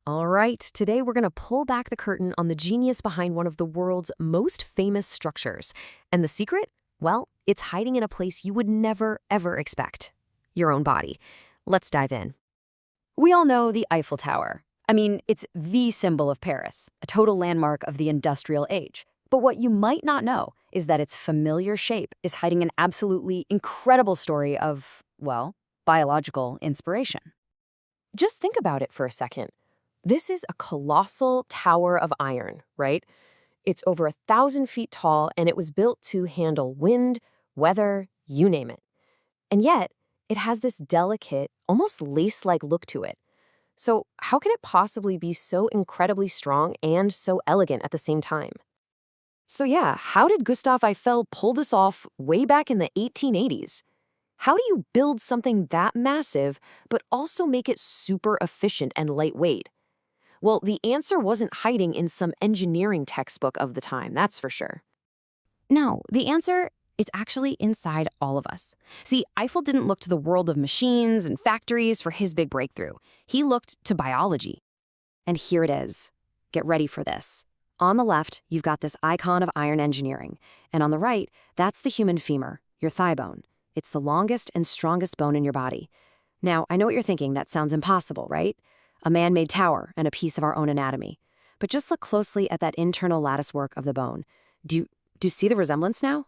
All right, today we're going to pull back the curtain on the genius behind one of the world's most famous structures. And the secret? Well, it's hiding in a place you would never, ever expect. Your own body. Let's dive in. We all know the Eiffel Tower. I mean, it's the symbol of Paris, a total landmark of the industrial age. But what you might not know is that its familiar shape is hiding an absolutely incredible story of, well, biological inspiration. Just think about it for a second. This is a colossal tower of iron, right? It's over 1,000 feet tall, and it was built to handle wind, weather, you name it. And yet, it has this delicate, almost lace-like look to it. So how can it possibly be so incredibly strong and so elegant at the same time? So yeah, how did Gustave Eiffel pull this off way back in the 1880s? How do you build something that massive, but also make it super efficient and lightweight? Well, the answer wasn't hiding in some engineering textbook of the time, that's for sure. No, the answer is actually inside all of us. See, Eiffel didn't look to the world of machines and factories for his big breakthrough. He looked to biology. And here it is. Get ready for this. On the left, you've got this icon of iron engineering. And on the right, that's the human femur, your thigh bone. It's the longest and strongest bone in your body. Now, I know what you're thinking. That sounds impossible, right? A man-made tower and a piece of our own anatomy. But just look closely at that internal lattice work of the bone. Do you see the resemblance now?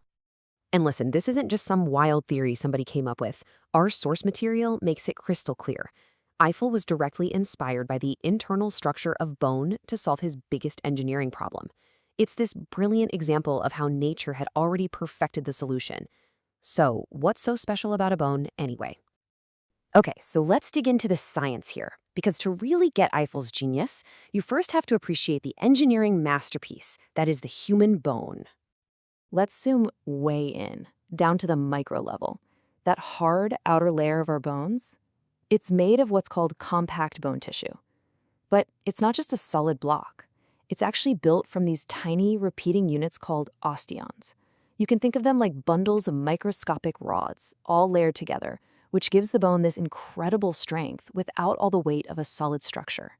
And listen, this isn't just some wild theory somebody came up with. Our source material makes it crystal clear. Eiffel was directly inspired by the internal structure of bone to solve his biggest engineering problem. It's this brilliant example of how nature had already perfected the solution. So, what's so special about a bone anyway? Okay, so let's dig into the science here, because to really get Eiffel's genius, you first have to appreciate the engineering masterpiece that is the human bone. Let's zoom way in, down to the micro level. That hard outer layer of our bones, it's made of what's called compact bone tissue. But it's not just a solid block. It's actually built from these tiny repeating units called osteons. You can think of them like bundles of microscopic rods, all layered together, which gives the bone this incredible strength without all the weight of a solid structure.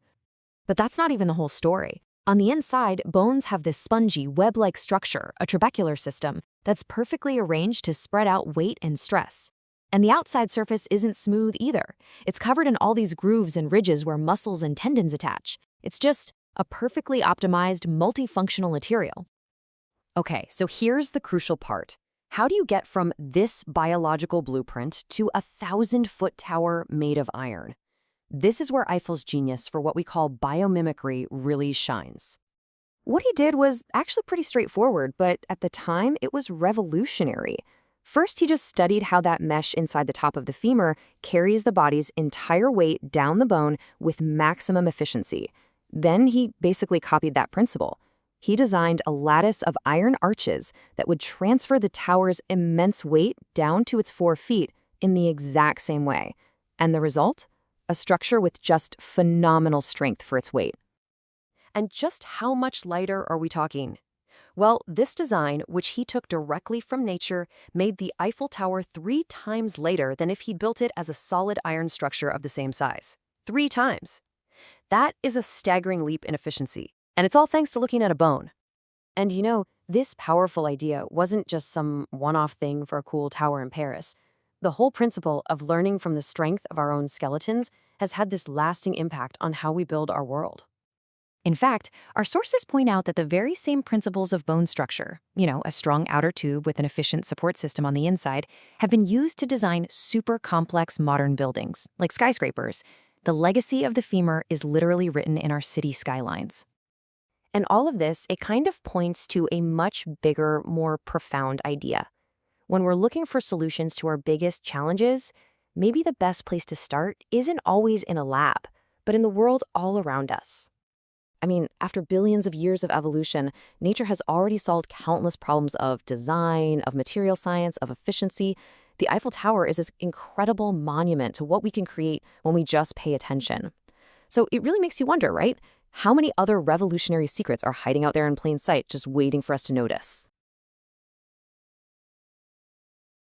But that's not even the whole story. On the inside, bones have this spongy, web-like structure, a trabecular system, that's perfectly arranged to spread out weight and stress. And the outside surface isn't smooth either. It's covered in all these grooves and ridges where muscles and tendons attach. It's just a perfectly optimized, multifunctional material. Okay, so here's the crucial part. How do you get from this biological blueprint to a 1,000-foot tower made of iron? This is where Eiffel's genius for what we call biomimicry really shines. What he did was actually pretty straightforward, but at the time, it was revolutionary. First, he just studied how that mesh inside the top of the femur carries the body's entire weight down the bone with maximum efficiency. Then he basically copied that principle. He designed a lattice of iron arches that would transfer the tower's immense weight down to its 4 feet in the exact same way. And the result? A structure with just phenomenal strength for its weight. And just how much lighter are we talking? Well, this design, which he took directly from nature, made the Eiffel Tower 3 times lighter than if he'd built it as a solid iron structure of the same size. 3 times. That is a staggering leap in efficiency. And it's all thanks to looking at a bone. And you know, this powerful idea wasn't just some one-off thing for a cool tower in Paris. The whole principle of learning from the strength of our own skeletons has had this lasting impact on how we build our world. In fact, our sources point out that the very same principles of bone structure, a strong outer tube with an efficient support system on the inside, have been used to design super complex modern buildings, like skyscrapers. The legacy of the femur is literally written in our city skylines. And all of this, it kind of points to a much bigger, more profound idea. When we're looking for solutions to our biggest challenges, maybe the best place to start isn't always in a lab, but in the world all around us. I mean, after billions of years of evolution, nature has already solved countless problems of design, of material science, of efficiency. The Eiffel Tower is this incredible monument to what we can create when we just pay attention. So it really makes you wonder, right? How many other revolutionary secrets are hiding out there in plain sight, just waiting for us to notice?